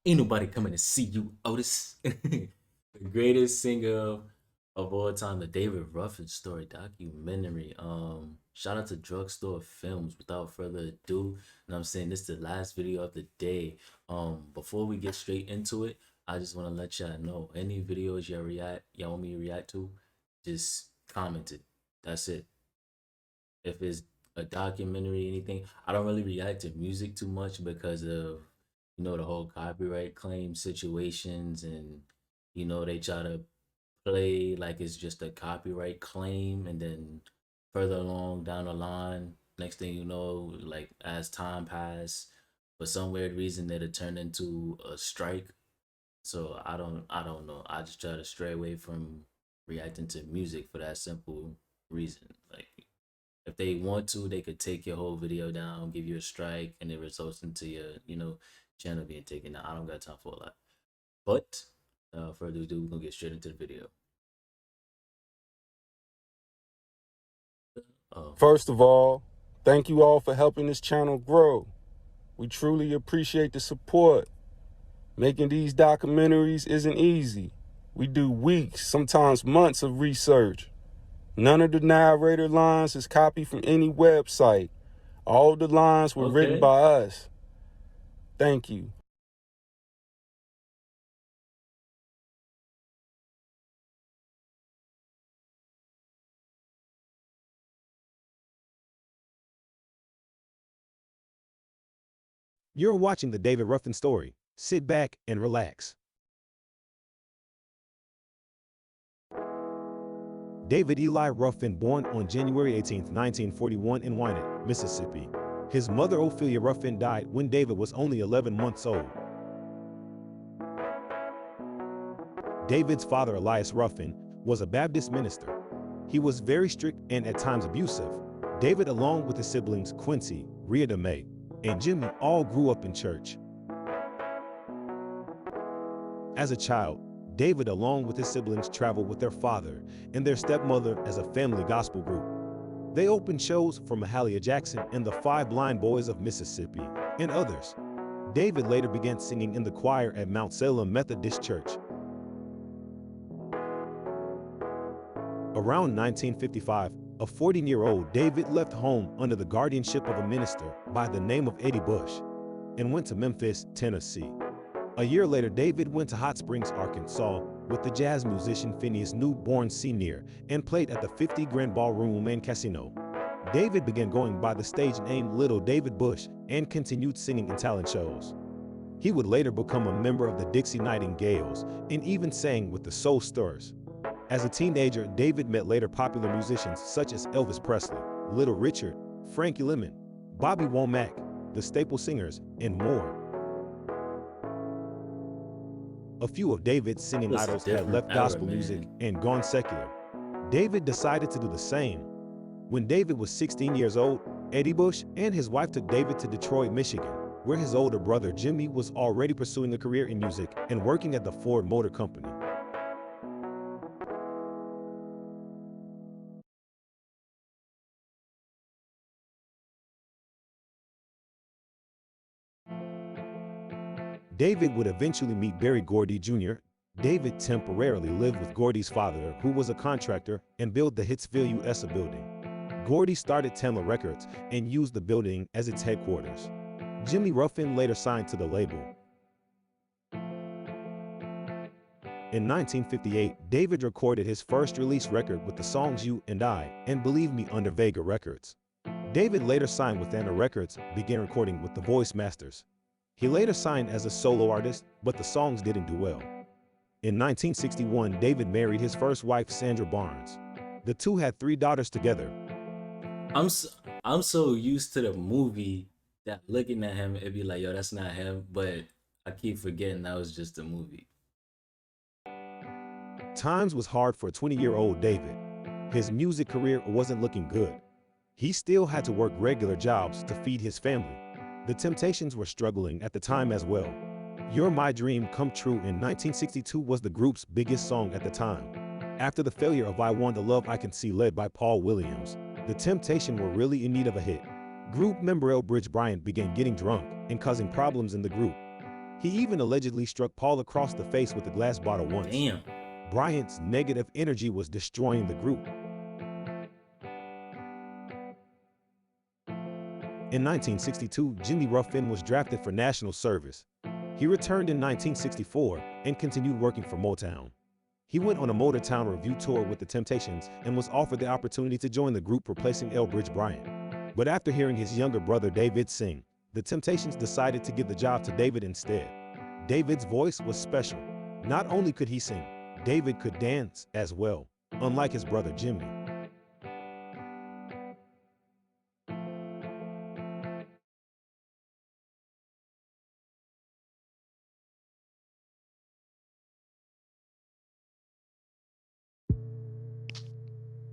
Ain't nobody coming to see you, Otis. The greatest singer of all time, the David Ruffin story documentary. Shout out to Drugstore Films. Without further ado, and I'm saying this is the last video of the day. Before we get straight into it, I just want to let y'all know any videos y'all want me to react to, just comment it. That's it. If it's a documentary, anything, I don't really react to music too much because of the whole copyright claim situations, and they try to play like it's just a copyright claim, and then further along down the line, next thing you know, like as time passed, for some weird reason it'll turn into a strike. So I don't know. I just try to stray away from reacting to music for that simple reason. Like if they want to, they could take your whole video down, give you a strike, and it results into your, channel being taken down. I don't got time for all that. But further ado, we're gonna get straight into the video. Oh, First of all, thank you all for helping this channel grow. We truly appreciate the support. Making these documentaries isn't easy. We do weeks, sometimes months of research. None of the narrator lines is copied from any website. All the lines were written okay. by us. Thank you. You're watching the David Ruffin story. Sit back and relax. David Eli Ruffin, born on January 18, 1941 in Wynant, Mississippi. His mother, Ophelia Ruffin, died when David was only 11 months old. David's father, Elias Ruffin, was a Baptist minister. He was very strict and at times abusive. David, along with his siblings Quincy, Rhea May, and Jimmy, all grew up in church. As a child, David, along with his siblings, traveled with their father and their stepmother as a family gospel group. They opened shows for Mahalia Jackson and the Five Blind Boys of Mississippi and others. David later began singing in the choir at Mount Salem Methodist Church. Around 1955, a 14-year-old David left home under the guardianship of a minister by the name of Eddie Bush and went to Memphis, Tennessee. A year later, David went to Hot Springs, Arkansas with the jazz musician Phineas Newborn Sr. and played at the 50 Grand Ballroom and Casino. David began going by the stage name Little David Bush and continued singing in talent shows. He would later become a member of the Dixie Nightingales and even sang with the Soul Stirrers. As a teenager, David met later popular musicians such as Elvis Presley, Little Richard, Frankie Lemon, Bobby Womack, the Staple Singers, and more. A few of David's singing It's a idols had different left era, gospel music man. and gone secular. David decided to do the same. When David was 16 years old, Eddie Bush and his wife took David to Detroit, Michigan, where his older brother Jimmy was already pursuing a career in music and working at the Ford Motor Company. David would eventually meet Berry Gordy Jr. David temporarily lived with Gordy's father, who was a contractor, and built the Hitsville USA building. Gordy started Tamla Records and used the building as its headquarters. Jimmy Ruffin later signed to the label. In 1958, David recorded his first release record with the songs You and I and Believe Me under Vega Records. David later signed with Anna Records, began recording with the Voice Masters. He later signed as a solo artist, but the songs didn't do well. In 1961, David married his first wife, Sandra Barnes. The two had 3 daughters together. I'm so, I'm so used to the movie that looking at him, it'd be like, yo, that's not him. But I keep forgetting that was just a movie. Times was hard for 20-year-old David. His music career wasn't looking good. He still had to work regular jobs to feed his family. The Temptations were struggling at the time as well. You're My Dream Come True in 1962 was the group's biggest song at the time. After the failure of I Want the Love I Can See, led by Paul Williams, the Temptations were really in need of a hit. Group member Elbridge Bryant began getting drunk and causing problems in the group. He even allegedly struck Paul across the face with a glass bottle once. Damn. Bryant's negative energy was destroying the group. In 1962, Jimmy Ruffin was drafted for national service. He returned in 1964 and continued working for Motown. He went on a Motown review tour with the Temptations and was offered the opportunity to join the group, replacing Elbridge Bryant. But after hearing his younger brother David sing, the Temptations decided to give the job to David instead. David's voice was special. Not only could he sing, David could dance as well, unlike his brother Jimmy.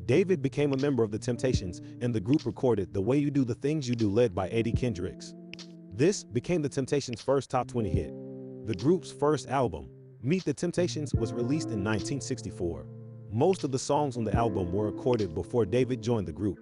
David became a member of the Temptations, and the group recorded The Way You Do the Things You Do, led by Eddie Kendricks. This became the Temptations' first top 20 hit. The group's first album, Meet the Temptations, was released in 1964. Most of the songs on the album were recorded before David joined the group.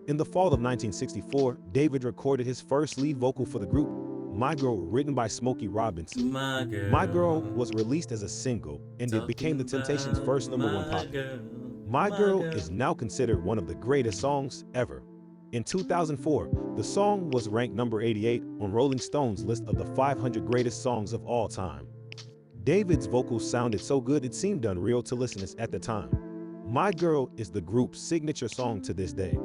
In the fall of 1964, David recorded his first lead vocal for the group, My Girl, written by Smokey Robinson. My Girl was released as a single, and it became the Temptations' first #1 pop hit. My Girl is now considered one of the greatest songs ever. In 2004, the song was ranked number 88 on Rolling Stone's list of the 500 greatest songs of all time. David's vocals sounded so good it seemed unreal to listeners at the time. My Girl is the group's signature song to this day.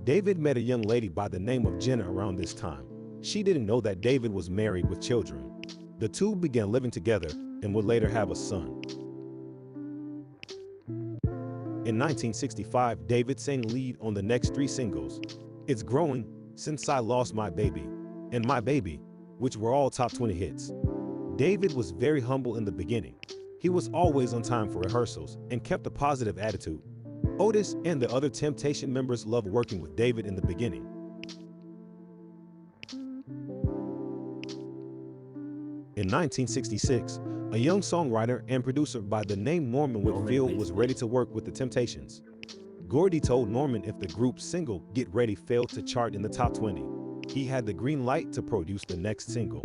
David met a young lady by the name of Jenna around this time. She didn't know that David was married with children. The two began living together and would later have a son. In 1965, David sang lead on the next 3 singles, It's Growing, Since I Lost My Baby, and My Baby, which were all top 20 hits. David was very humble in the beginning. He was always on time for rehearsals and kept a positive attitude. Otis and the other Temptation members loved working with David in the beginning. In 1966, a young songwriter and producer by the name Norman Whitfield was ready to work with the Temptations. Gordy told Norman if the group's single, Get Ready, failed to chart in the top 20, he had the green light to produce the next single.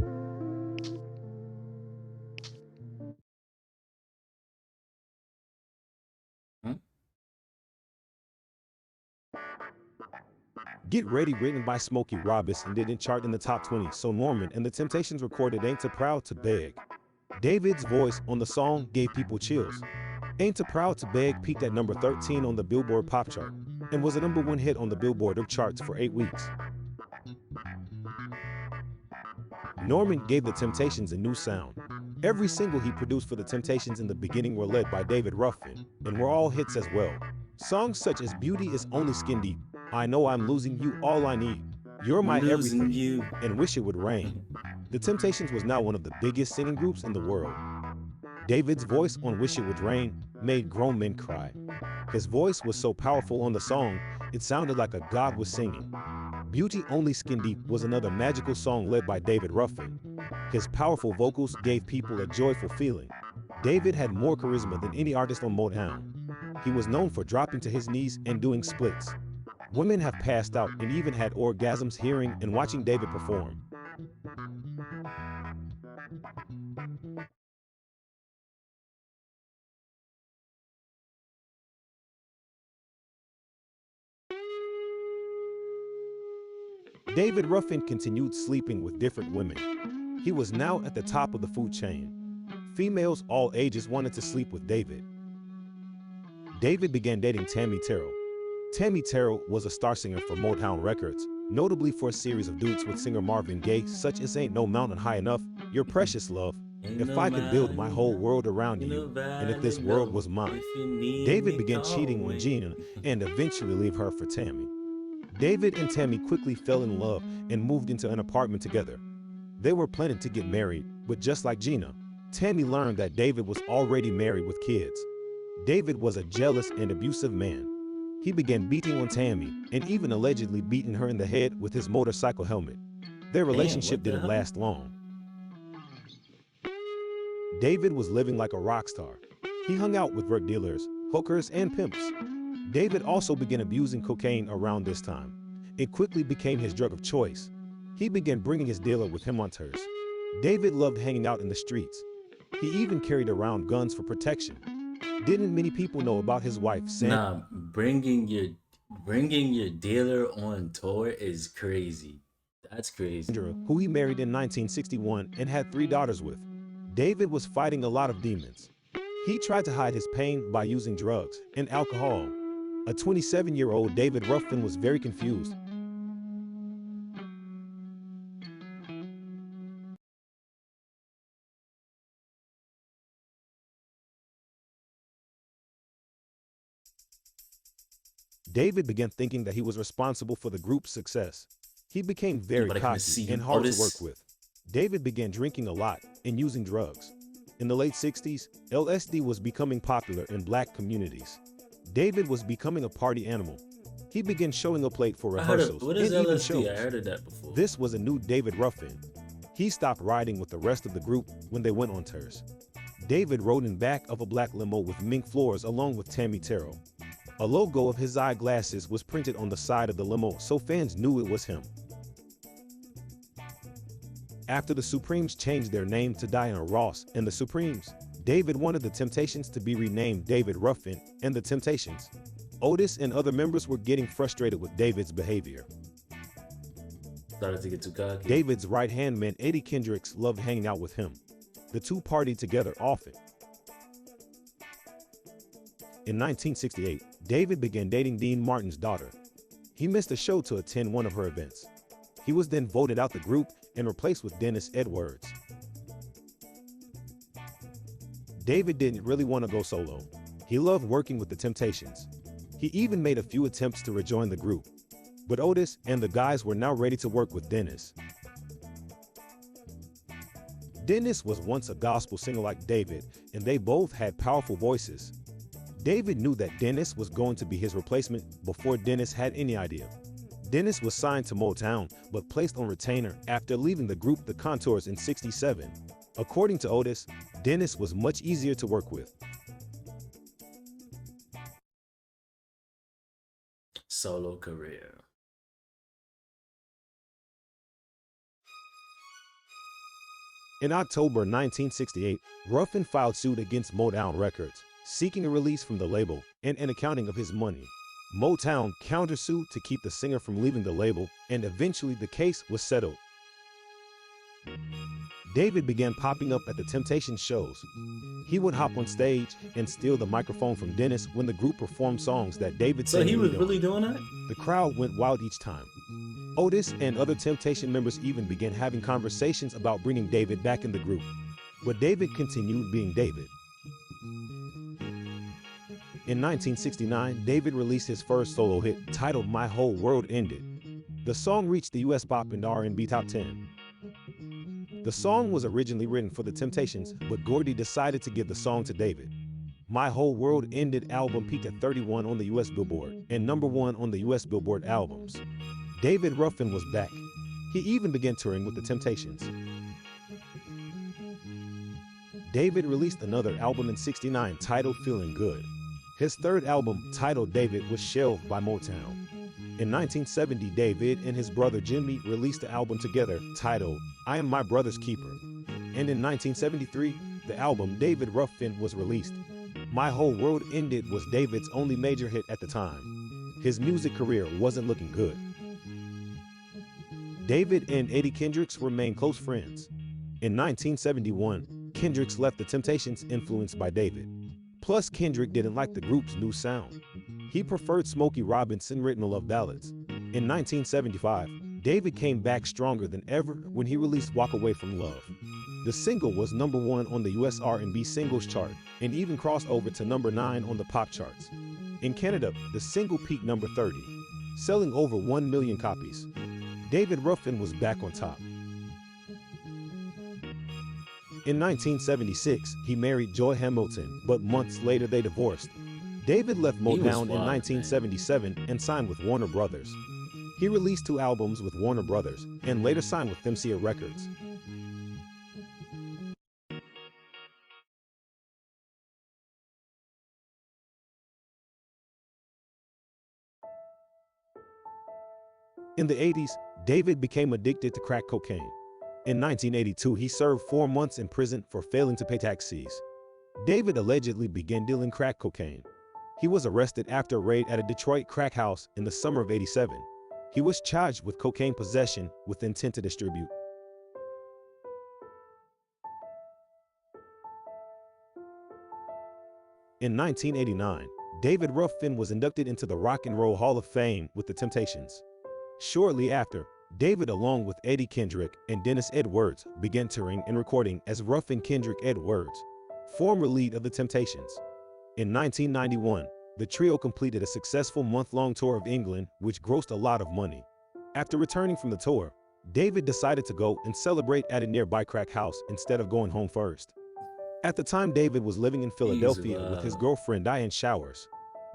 Get Ready, written by Smokey Robinson, didn't chart in the top 20, so Norman and the Temptations recorded Ain't Too Proud to Beg. David's voice on the song gave people chills. Ain't Too Proud to Beg peaked at number 13 on the Billboard Pop Chart and was a #1 hit on the Billboard charts for 8 weeks. Norman gave the Temptations a new sound. Every single he produced for the Temptations in the beginning were led by David Ruffin and were all hits as well. Songs such as Beauty Is Only Skin Deep, I Know I'm Losing You, All I Need, You're My Everything, and Wish It Would Rain. The Temptations was now one of the biggest singing groups in the world. David's voice on Wish It Would Rain made grown men cry. His voice was so powerful on the song, it sounded like a god was singing. Beauty Only Skin Deep was another magical song led by David Ruffin. His powerful vocals gave people a joyful feeling. David had more charisma than any artist on Motown. He was known for dropping to his knees and doing splits. Women have passed out and even had orgasms hearing and watching David perform. David Ruffin continued sleeping with different women. He was now at the top of the food chain. Females all ages wanted to sleep with David. David began dating Tammy Terrell. Tammy Terrell was a star singer for Motown Records, notably for a series of duets with singer Marvin Gaye, such as Ain't No Mountain High Enough, You're Precious Love, If I Could Build My Whole World Around You, and If This World Was Mine. David began cheating on Gina and eventually leave her for Tammy. David and Tammy quickly fell in love and moved into an apartment together. They were planning to get married, but just like Gina, Tammy learned that David was already married with kids. David was a jealous and abusive man. He began beating on Tammy and even allegedly beating her in the head with his motorcycle helmet. Their relationship didn't last long. David was living like a rock star. He hung out with drug dealers, hookers, and pimps. David also began abusing cocaine around this time. It quickly became his drug of choice. He began bringing his dealer with him on tours. David loved hanging out in the streets. He even carried around guns for protection. Didn't many people know about his wife, Sandra, Nah, bringing your dealer on tour is crazy. That's crazy. who he married in 1961 and had 3 daughters with? David was fighting a lot of demons. He tried to hide his pain by using drugs and alcohol. A 27-year-old David Ruffin was very confused. David began thinking that he was responsible for the group's success. He became very Nobody come and see cocky you, and hard to Otis. work with. David began drinking a lot and using drugs. In the late 60s, LSD was becoming popular in black communities. David was becoming a party animal. He began showing up late for I heard of rehearsals what and is even LSD? I shows. heard of that before. This was a new David Ruffin. He stopped riding with the rest of the group when they went on tours. David rode in back of a black limo with mink floors along with Tammy Terrell. A logo of his eyeglasses was printed on the side of the limo so fans knew it was him. After the Supremes changed their name to Diana Ross and the Supremes, David wanted the Temptations to be renamed David Ruffin and the Temptations. Otis and other members were getting frustrated with David's behavior. Started to get too cocky. David's right-hand man Eddie Kendricks loved hanging out with him. The two partied together often. In 1968, David began dating Dean Martin's daughter. He missed a show to attend one of her events. He was then voted out the group and replaced with Dennis Edwards. David didn't really want to go solo. He loved working with the Temptations. He even made a few attempts to rejoin the group. But Otis and the guys were now ready to work with Dennis. Dennis was once a gospel singer like David, and they both had powerful voices. David knew that Dennis was going to be his replacement before Dennis had any idea. Dennis was signed to Motown, but placed on retainer after leaving the group The Contours in '67. According to Otis, Dennis was much easier to work with. Solo career. In October 1968, Ruffin filed suit against Motown Records, seeking a release from the label and an accounting of his money. Motown countersued to keep the singer from leaving the label, and eventually the case was settled. David began popping up at the Temptations shows. He would hop on stage and steal the microphone from Dennis when the group performed songs that David So sang he the was lead on. really doing that? The crowd went wild each time. Otis and other Temptation members even began having conversations about bringing David back in the group. But David continued being David. In 1969, David released his first solo hit titled My Whole World Ended. The song reached the US Pop and R&B Top 10. The song was originally written for the Temptations, but Gordy decided to give the song to David. My Whole World Ended album peaked at 31 on the US Billboard and #1 on the US Billboard albums. David Ruffin was back. He even began touring with the Temptations. David released another album in '69 titled Feeling Good. His third album, titled David, was shelved by Motown. In 1970, David and his brother Jimmy released the album together titled I Am My Brother's Keeper. And in 1973, the album David Ruffin was released. My Whole World Ended was David's only major hit at the time. His music career wasn't looking good. David and Eddie Kendricks remained close friends. In 1971, Kendricks left the Temptations influenced by David. Plus, Kendrick didn't like the group's new sound. He preferred Smokey Robinson written love ballads. In 1975, David came back stronger than ever when he released Walk Away From Love. The single was #1 on the US R&B singles chart and even crossed over to #9 on the pop charts. In Canada, the single peaked number 30, selling over 1 million copies. David Ruffin was back on top. In 1976, he married Joy Hamilton, but months later they divorced. David left was Motown in wild, 1977 and signed with Warner Brothers. He released 2 albums with Warner Brothers and later signed with MCA Records. In the 80s, David became addicted to crack cocaine. In 1982, he served 4 months in prison for failing to pay taxes. David allegedly began dealing crack cocaine. He was arrested after a raid at a Detroit crack house in the summer of '87. He was charged with cocaine possession with intent to distribute. In 1989, David Ruffin was inducted into the Rock and Roll Hall of Fame with the Temptations. Shortly after, David, along with Eddie Kendrick and Dennis Edwards, began touring and recording as Ruffin Kendrick Edwards, former lead of the Temptations. In 1991, the trio completed a successful month-long tour of England, which grossed a lot of money. After returning from the tour, David decided to go and celebrate at a nearby crack house instead of going home first. At the time, David was living in Philadelphia with his girlfriend Diane Showers.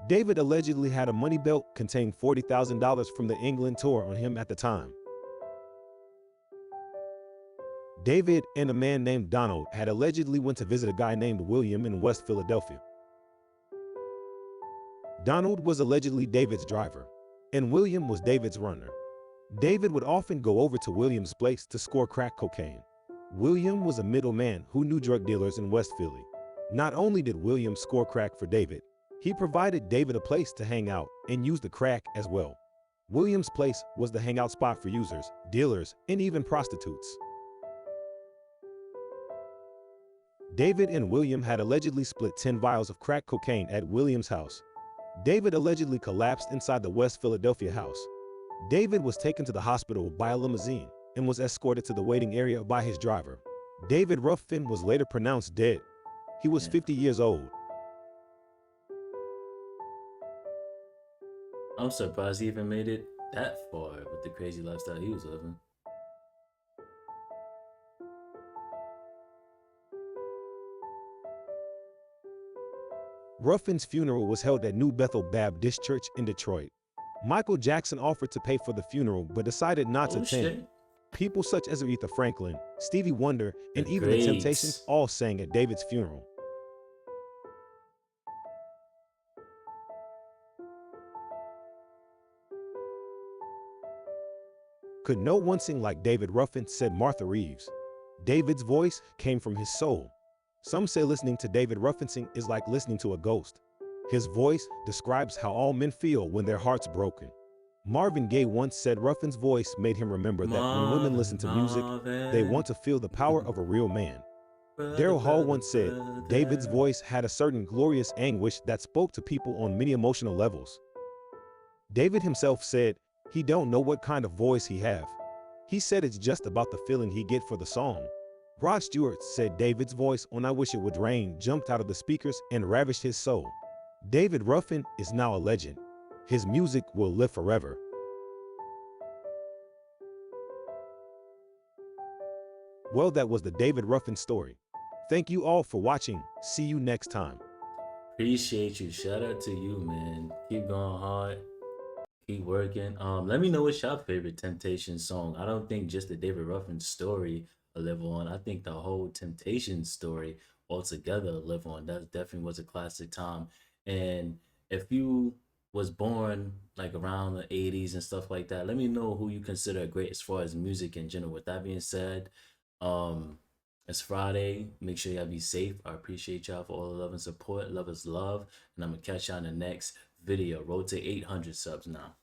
David allegedly had a money belt containing $40,000 from the England tour on him at the time. David and a man named Donald had allegedly went to visit a guy named William in West Philadelphia. Donald was allegedly David's driver, and William was David's runner. David would often go over to William's place to score crack cocaine. William was a middleman who knew drug dealers in West Philly. Not only did William score crack for David, he provided David a place to hang out and use the crack as well. William's place was the hangout spot for users, dealers, and even prostitutes. David and William had allegedly split 10 vials of crack cocaine at William's house. David allegedly collapsed inside the West Philadelphia house. David was taken to the hospital by a limousine and was escorted to the waiting area by his driver. David Ruffin was later pronounced dead. He was 50 years old. I'm surprised he even made it that far with the crazy lifestyle he was living. Ruffin's funeral was held at New Bethel Baptist Church in Detroit. Michael Jackson offered to pay for the funeral but decided not to attend. Shit. People such as Aretha Franklin, Stevie Wonder, and The even the greats. Temptations all sang at David's funeral. Could no one sing like David Ruffin, said Martha Reeves. David's voice came from his soul. Some say listening to David Ruffin sing is like listening to a ghost. His voice describes how all men feel when their heart's broken. Marvin Gaye once said Ruffin's voice made him remember that when women listen to music, they want to feel the power of a real man. Daryl Hall once said, David's voice had a certain glorious anguish that spoke to people on many emotional levels. David himself said, he don't know what kind of voice he have. He said it's just about the feeling he get for the song. Rod Stewart said David's voice on I Wish It Would Rain jumped out of the speakers and ravished his soul. David Ruffin is now a legend. His music will live forever. Well, that was the David Ruffin story. Thank you all for watching. See you next time. Appreciate you. Shout out to you, man. Keep going hard. Keep working. Let me know what's your favorite Temptation song. I don't think just the David Ruffin story will live on. I think the whole Temptation story altogether will live on. That definitely was a classic time. And if you was born like around the 80s and stuff like that, let me know who you consider great as far as music in general. With that being said, it's Friday. Make sure y'all be safe. I appreciate y'all for all the love and support. Love is love. And I'm gonna catch y'all in the next video. Road to 800 subs now.